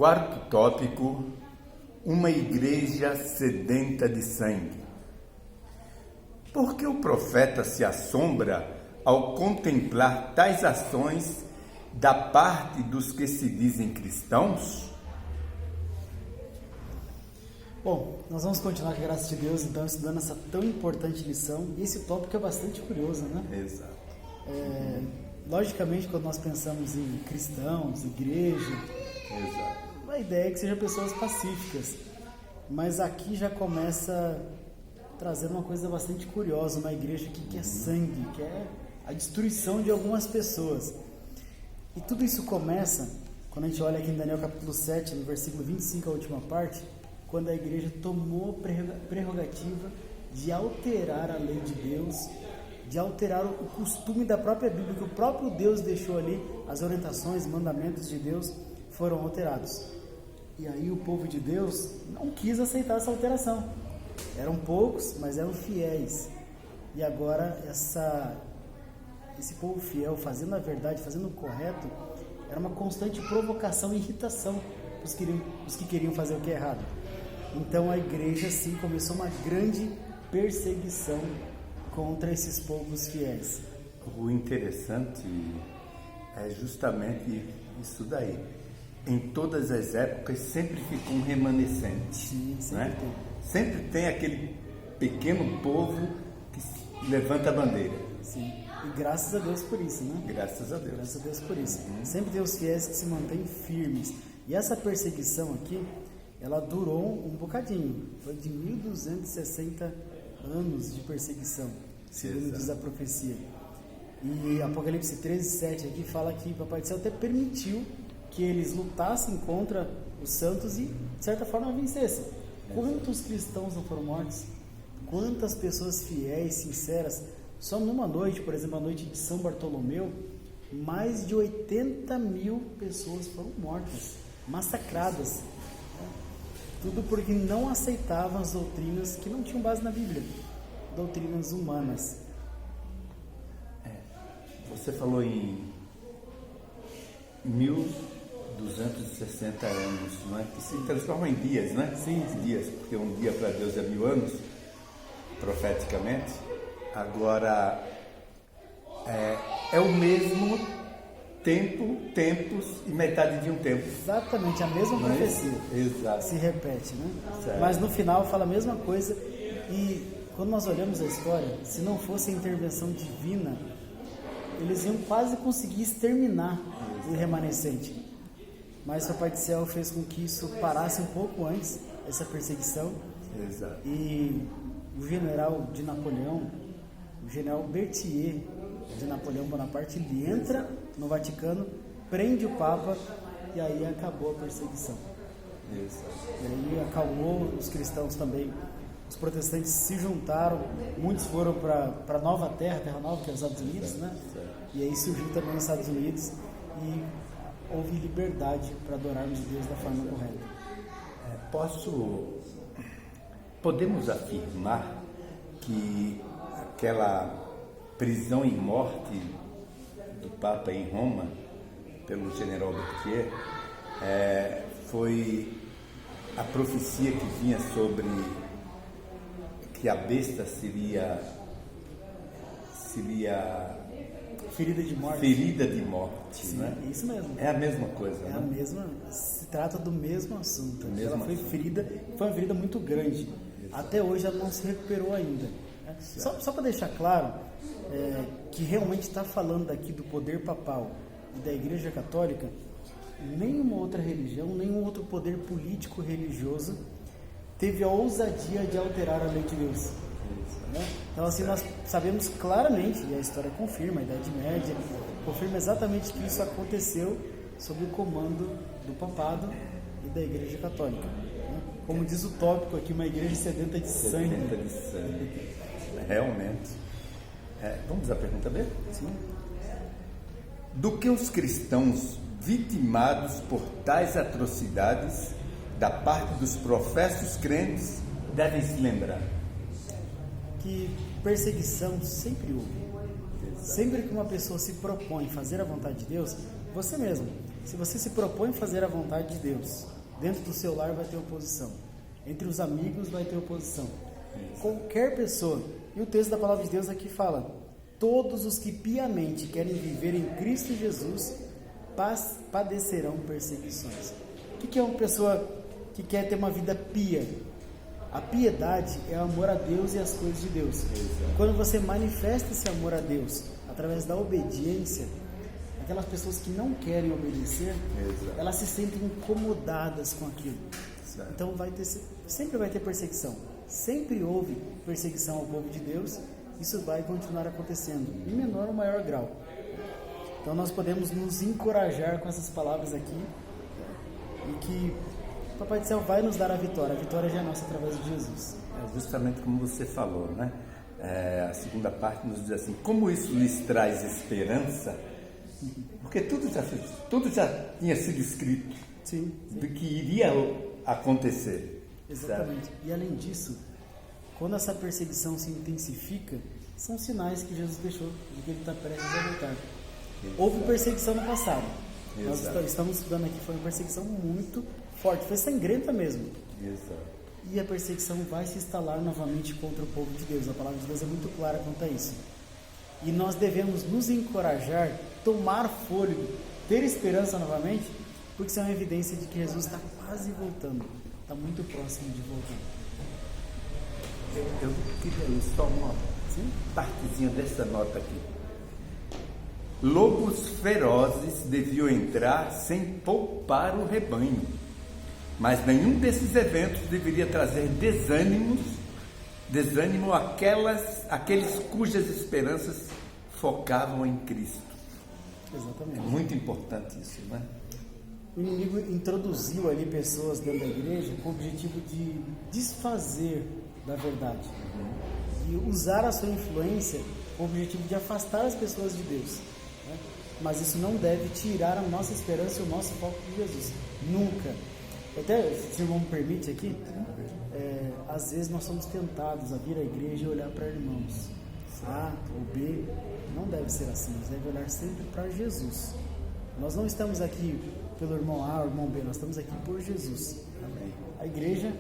Quarto tópico: uma igreja sedenta de sangue. Por que o profeta se assombra ao contemplar tais ações da parte dos que se dizem cristãos? Bom, nós vamos continuar com a graça de Deus, então, estudando essa tão importante lição. E esse tópico é bastante curioso, né? Exato. Logicamente, quando nós pensamos em cristãos, igreja, Exato. a ideia é que sejam pessoas pacíficas. Mas aqui já começa trazendo uma coisa bastante curiosa, uma igreja que quer sangue, que é a destruição de algumas pessoas. E tudo isso começa, quando a gente olha aqui em Daniel capítulo 7, no versículo 25, a última parte, quando a igreja tomou prerrogativa de alterar a lei de Deus, de alterar o costume da própria Bíblia, que o próprio Deus deixou ali, as orientações, mandamentos de Deus foram alterados. E aí o povo de Deus não quis aceitar essa alteração. Eram poucos, mas eram fiéis. E agora esse povo fiel, fazendo a verdade, fazendo o correto, era uma constante provocação e irritação para os que queriam fazer o que é errado. Então a igreja sim começou uma grande perseguição contra esses povos fiéis. O interessante é justamente isso daí. Em todas as épocas sempre ficou um remanescente. Sim, sempre né? tem. Sempre tem aquele pequeno povo que levanta a bandeira. Sim. E graças a Deus por isso, né? Graças a Deus. Graças a Deus por isso. Sempre tem os fiéis que se mantêm firmes. E essa perseguição aqui, ela durou um bocadinho. Foi de 1260 anos de perseguição, segundo diz a profecia. E Apocalipse 13:7 aqui fala que o Papai do Céu até permitiu que eles lutassem contra os santos e, de certa forma, vencessem. Quantos cristãos não foram mortos? Quantas pessoas fiéis, sinceras? Só numa noite, por exemplo, a noite de São Bartolomeu, mais de 80 mil pessoas foram mortas, massacradas. Tudo porque não aceitavam as doutrinas que não tinham base na Bíblia, doutrinas humanas. Você falou em 1260 anos, não é? Que se transforma em dias, né? Sim. Dias, porque um dia para Deus é 1000 anos, profeticamente. Agora, é o mesmo tempo, tempos e metade de um tempo. Exatamente, a mesma Não é profecia. isso? Exato. Se repete, né? Certo. Mas no final fala a mesma coisa. E quando nós olhamos a história, se não fosse a intervenção divina, eles iam quase conseguir exterminar o remanescente. Mas o Papai do Céu fez com que isso parasse um pouco antes, essa perseguição. Exato. E o general de Napoleão, o general Berthier de Napoleão Bonaparte, ele entra no Vaticano, prende o Papa e aí acabou a perseguição. Exato. E aí acalmou os cristãos também. Os protestantes se juntaram, muitos foram para Nova Terra Nova, que é os Estados Unidos, né? E aí surgiu também os Estados Unidos e houve liberdade para adorarmos Deus da forma correta. Podemos afirmar que aquela prisão e morte do Papa em Roma pelo general Berthier foi a profecia que vinha sobre que a besta seria Ferida de morte. ferida de morte. Sim, né? isso mesmo. É a mesma coisa, É né? a mesma, se trata do mesmo assunto. Mesmo Ela foi assunto. ferida, foi uma ferida muito grande. Até hoje ela não se recuperou ainda. Né? Só para deixar claro que realmente está falando aqui do poder papal e da Igreja Católica, nenhuma outra religião, nenhum outro poder político religioso teve a ousadia de alterar a lei de Deus. Né? Então assim, nós sabemos claramente, e a história confirma, a Idade Média confirma exatamente que isso aconteceu sob o comando do papado e da Igreja Católica. Né? Como diz o tópico aqui, uma igreja sedenta de sangue. Sedenta de sangue. Realmente. Vamos à pergunta B? Sim. Do que os cristãos vitimados por tais atrocidades da parte dos professos crentes devem se lembrar? Que perseguição sempre houve. Sempre que uma pessoa se propõe fazer a vontade de Deus, você mesmo, Se você se propõe fazer a vontade de Deus, dentro do seu lar vai ter oposição, entre os amigos vai ter oposição. Qualquer pessoa, e o texto da palavra de Deus aqui fala: todos os que piamente querem viver em Cristo Jesus padecerão perseguições. O que é uma pessoa que quer ter uma vida pia? A piedade é o amor a Deus e as coisas de Deus. Quando você manifesta esse amor a Deus através da obediência, aquelas pessoas que não querem obedecer, elas se sentem incomodadas com aquilo. Então sempre vai ter perseguição. Sempre houve perseguição ao povo de Deus. Isso vai continuar acontecendo, em menor ou maior grau. Então nós podemos nos encorajar com essas palavras aqui, e que o Papai do Céu vai nos dar a vitória já é nossa através de Jesus. Justamente como você falou, né? A segunda parte nos diz assim: como isso lhes traz esperança, porque tudo já tinha sido escrito. Sim. Do que iria acontecer. Exatamente. Certo? E além disso, quando essa perseguição se intensifica, são sinais que Jesus deixou de que ele está prestes a voltar. Houve perseguição no passado. Nós estamos estudando aqui, foi uma perseguição muito forte, foi sangrenta mesmo. Exato. E a perseguição vai se instalar novamente contra o povo de Deus. A palavra de Deus é muito clara quanto a isso. E nós devemos nos encorajar, tomar fôlego, ter esperança novamente, porque isso é uma evidência de que Jesus está quase voltando, está muito próximo de voltar. Eu queria ler só uma partezinha dessa nota aqui. Lobos ferozes deviam entrar sem poupar o rebanho, mas nenhum desses eventos deveria trazer desânimo àqueles cujas esperanças focavam em Cristo. Exatamente. É muito importante isso, né? O inimigo introduziu ali pessoas dentro da igreja com o objetivo de desfazer da verdade e usar a sua influência com o objetivo de afastar as pessoas de Deus, né? Mas isso não deve tirar a nossa esperança e o nosso foco de Jesus, nunca. Até, se o irmão me permite aqui, às vezes nós somos tentados a vir à igreja e olhar para irmãos A ou B. Não deve ser assim, nós devemos olhar sempre para Jesus. Nós não estamos aqui pelo irmão A ou irmão B, nós estamos aqui por Jesus. Amém. A igreja,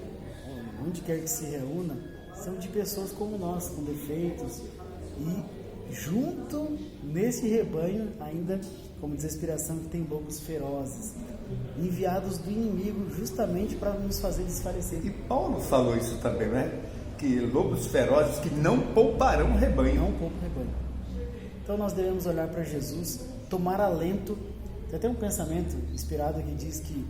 onde quer que se reúna, são de pessoas como nós, com defeitos, e junto nesse rebanho ainda, como diz a inspiração, que tem lobos ferozes, enviados do inimigo justamente para nos fazer desfalecer. E Paulo falou isso também, né? Que lobos ferozes que não pouparão o rebanho. Não poupam o rebanho. Então nós devemos olhar para Jesus, tomar alento. Tem até um pensamento inspirado que diz que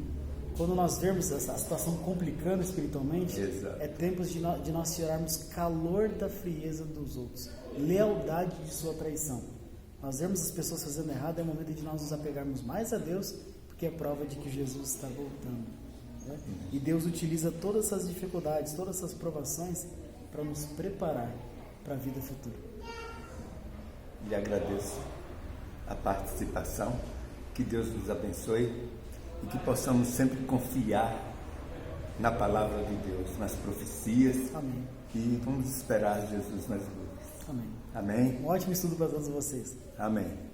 quando nós vermos a situação complicando espiritualmente, é tempo de nós tirarmos calor da frieza dos outros, lealdade de sua traição. Nós vemos as pessoas fazendo errado, é o momento de nós nos apegarmos mais a Deus, porque é prova de que Jesus está voltando, né? E Deus utiliza todas essas dificuldades, todas essas provações para nos preparar para a vida futura. Lhe agradeço a participação, que Deus nos abençoe e que possamos sempre confiar na palavra de Deus, nas profecias. Amém. E vamos esperar Jesus nas luzes. Amém. Amém. Um ótimo estudo para todos vocês. Amém.